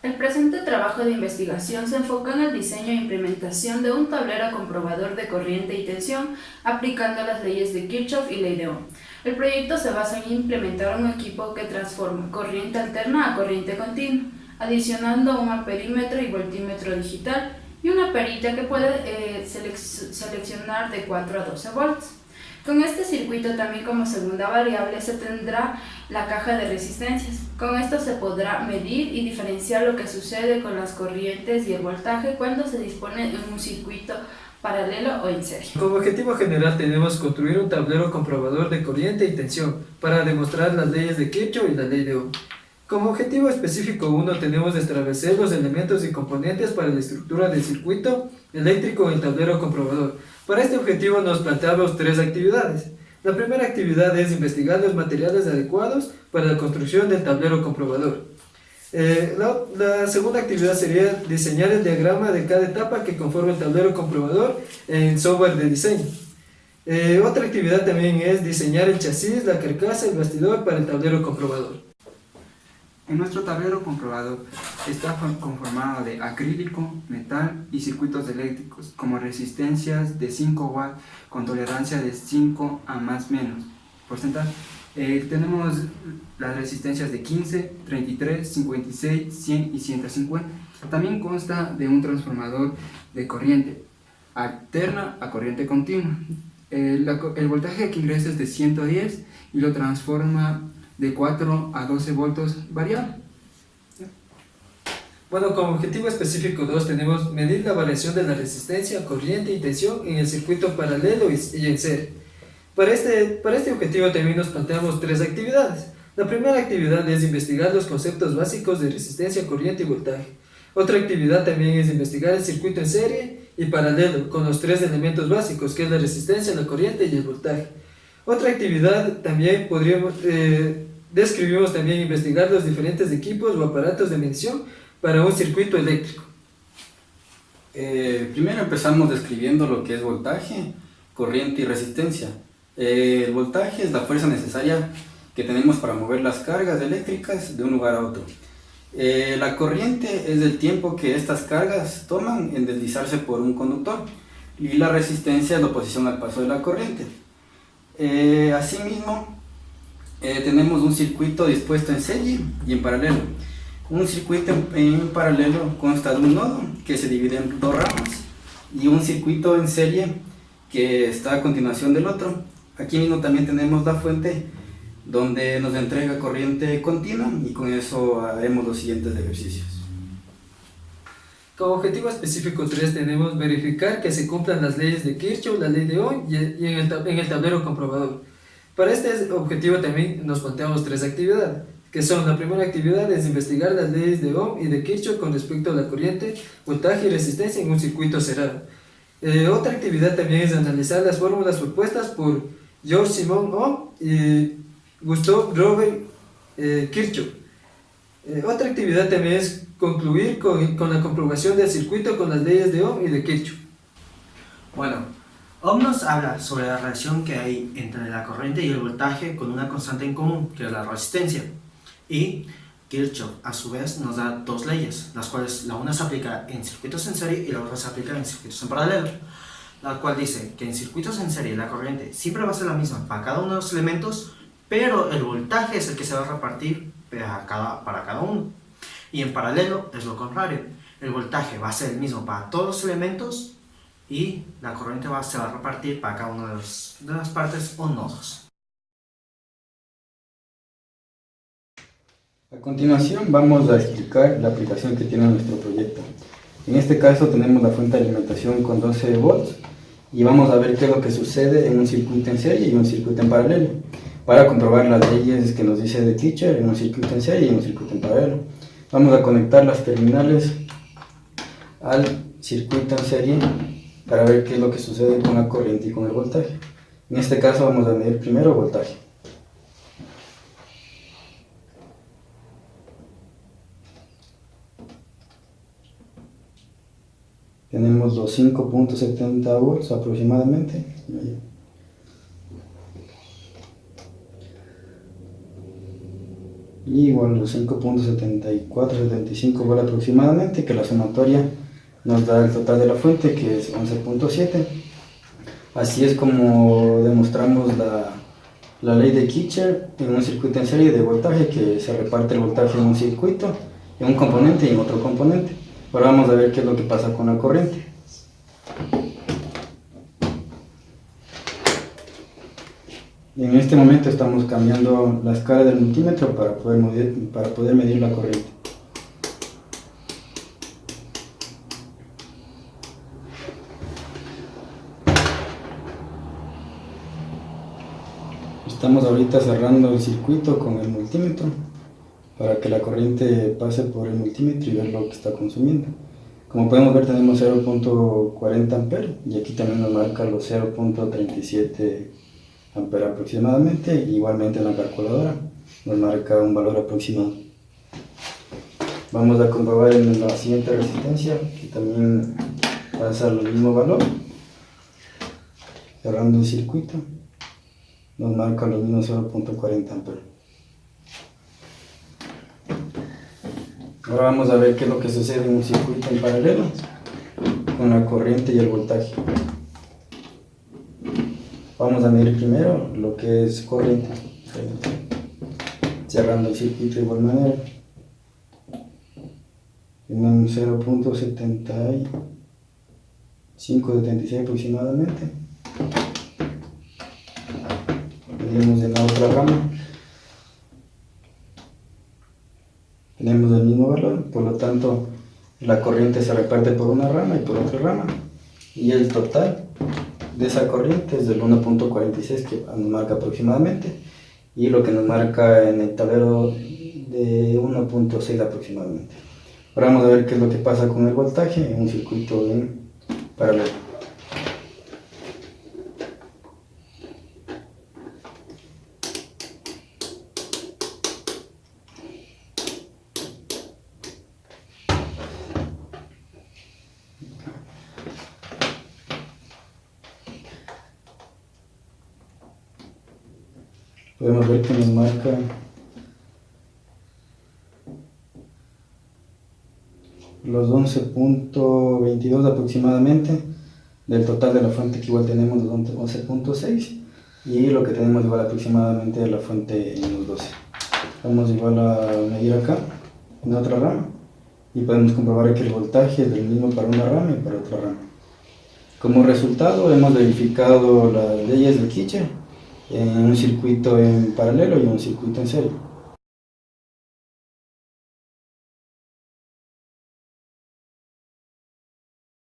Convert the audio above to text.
El presente trabajo de investigación se enfocó en el diseño e implementación de un tablero comprobador de corriente y tensión aplicando las leyes de Kirchhoff y ley de Ohm. El proyecto se basa en implementar un equipo que transforma corriente alterna a corriente continua, adicionando un amperímetro y voltímetro digital y una perilla que puede seleccionar de 4 a 12 volts. Con este circuito también como segunda variable se tendrá la caja de resistencias. Con esto se podrá medir y diferenciar lo que sucede con las corrientes y el voltaje cuando se dispone en un circuito paralelo o en serie. Como objetivo general tenemos construir un tablero comprobador de corriente y tensión para demostrar las leyes de Kirchhoff y la ley de Ohm. Como objetivo específico 1 tenemos establecer los elementos y componentes para la estructura del circuito eléctrico en el tablero comprobador. Para este objetivo nos planteamos 3 actividades. La primera actividad es investigar los materiales adecuados para la construcción del tablero comprobador. La segunda actividad sería diseñar el diagrama de cada etapa que conforma el tablero comprobador en software de diseño. Otra actividad también es diseñar el chasis, la carcasa y el bastidor para el tablero comprobador. En nuestro tablero comprobador está conformado de acrílico, metal y circuitos eléctricos, como resistencias de 5 watts con tolerancia de 5 a más menos porcentaje. Tenemos las resistencias de 15, 33, 56, 100 y 150. También consta de un transformador de corriente alterna a corriente continua. El voltaje que ingresa es de 110 y lo transforma de 4 a 12 voltios variable. Bueno, como objetivo específico 2 tenemos medir la variación de la resistencia, corriente y tensión en el circuito paralelo y en serie. Para este objetivo también nos planteamos 3 actividades. La primera actividad es investigar los conceptos básicos de resistencia, corriente y voltaje. Otra actividad también es investigar el circuito en serie y paralelo con los 3 elementos básicos, que es la resistencia, la corriente y el voltaje. Otra actividad también describimos también investigar los diferentes equipos o aparatos de medición para un circuito eléctrico. Primero empezamos describiendo lo que es voltaje, corriente y resistencia. El voltaje es la fuerza necesaria que tenemos para mover las cargas eléctricas de un lugar a otro. La corriente es el tiempo que estas cargas toman en deslizarse por un conductor y la resistencia es la oposición al paso de la corriente. Asimismo, tenemos un circuito dispuesto en serie y en paralelo. Un circuito en paralelo consta de un nodo que se divide en 2 ramas y un circuito en serie que está a continuación del otro. Aquí mismo también tenemos la fuente donde nos entrega corriente continua y con eso haremos los siguientes ejercicios. Como objetivo específico 3 tenemos verificar que se cumplan las leyes de Kirchhoff, la ley de Ohm y en el tablero comprobador. Para este objetivo también nos planteamos 3 actividades, que son: la primera actividad es investigar las leyes de Ohm y de Kirchhoff con respecto a la corriente, voltaje y resistencia en un circuito cerrado. Otra actividad también es analizar las fórmulas propuestas por George Simon Ohm y Gustav Robert Kirchhoff. Otra actividad también es concluir con la comprobación del circuito con las leyes de Ohm y de Kirchhoff. Bueno, Ohm nos habla sobre la relación que hay entre la corriente y el voltaje con una constante en común, que es la resistencia. Y Kirchhoff, a su vez, nos da 2 leyes, las cuales la una se aplica en circuitos en serie y la otra se aplica en circuitos en paralelo. La cual dice que en circuitos en serie la corriente siempre va a ser la misma para cada uno de los elementos, pero el voltaje es el que se va a repartir para cada uno. Y en paralelo es lo contrario, el voltaje va a ser el mismo para todos los elementos y la corriente se va a repartir para cada una de las partes o nodos. A continuación vamos a explicar la aplicación que tiene nuestro proyecto. En este caso tenemos la fuente de alimentación con 12 volts y vamos a ver qué es lo que sucede en un circuito en serie y un circuito en paralelo para comprobar las leyes que nos dice de Kirchhoff en un circuito en serie y en un circuito en paralelo. Vamos a conectar las terminales al circuito en serie para ver qué es lo que sucede con la corriente y con el voltaje. En este caso vamos a medir primero voltaje. Tenemos los 5.70 volts aproximadamente. y igual los 5.7475 volt aproximadamente, que la sumatoria nos da el total de la fuente, que es 11.7. Así es como demostramos la ley de Kirchhoff en un circuito en serie de voltaje, que se reparte el voltaje en un circuito, en un componente y en otro componente. Ahora vamos a ver qué es lo que pasa con la corriente. Y en este momento estamos cambiando la escala del multímetro para poder medir la corriente. Estamos ahorita cerrando el circuito con el multímetro para que la corriente pase por el multímetro y ver lo que está consumiendo. Como podemos ver, tenemos 0.40 amperes y aquí también nos marca los 0.37 amperes aproximadamente. Igualmente en la calculadora nos marca un valor aproximado. Vamos a comprobar en la siguiente resistencia que también pasa el mismo valor. Cerrando el circuito nos marca los mismos 0.40 amperes. Ahora vamos a ver qué es lo que sucede en un circuito en paralelo con la corriente y el voltaje. Vamos a medir primero lo que es corriente, cerrando el circuito de igual manera. Tenemos 0.7576 aproximadamente. Medimos en la otra rama. Tenemos el mismo valor, por lo tanto la corriente se reparte por una rama y por otra rama, y el total de esa corriente es del 1.46 que nos marca aproximadamente, y lo que nos marca en el tablero de 1.6 aproximadamente. Ahora vamos a ver qué es lo que pasa con el voltaje en un circuito en paralelo. Podemos ver que nos marca los 11.22 aproximadamente del total de la fuente, que igual tenemos los 11.6, y lo que tenemos igual aproximadamente de la fuente en los 12. Vamos igual a medir acá en otra rama y podemos comprobar que el voltaje es del mismo para una rama y para otra rama. Como resultado hemos verificado las leyes de Kirchhoff en un circuito en paralelo y un circuito en serie.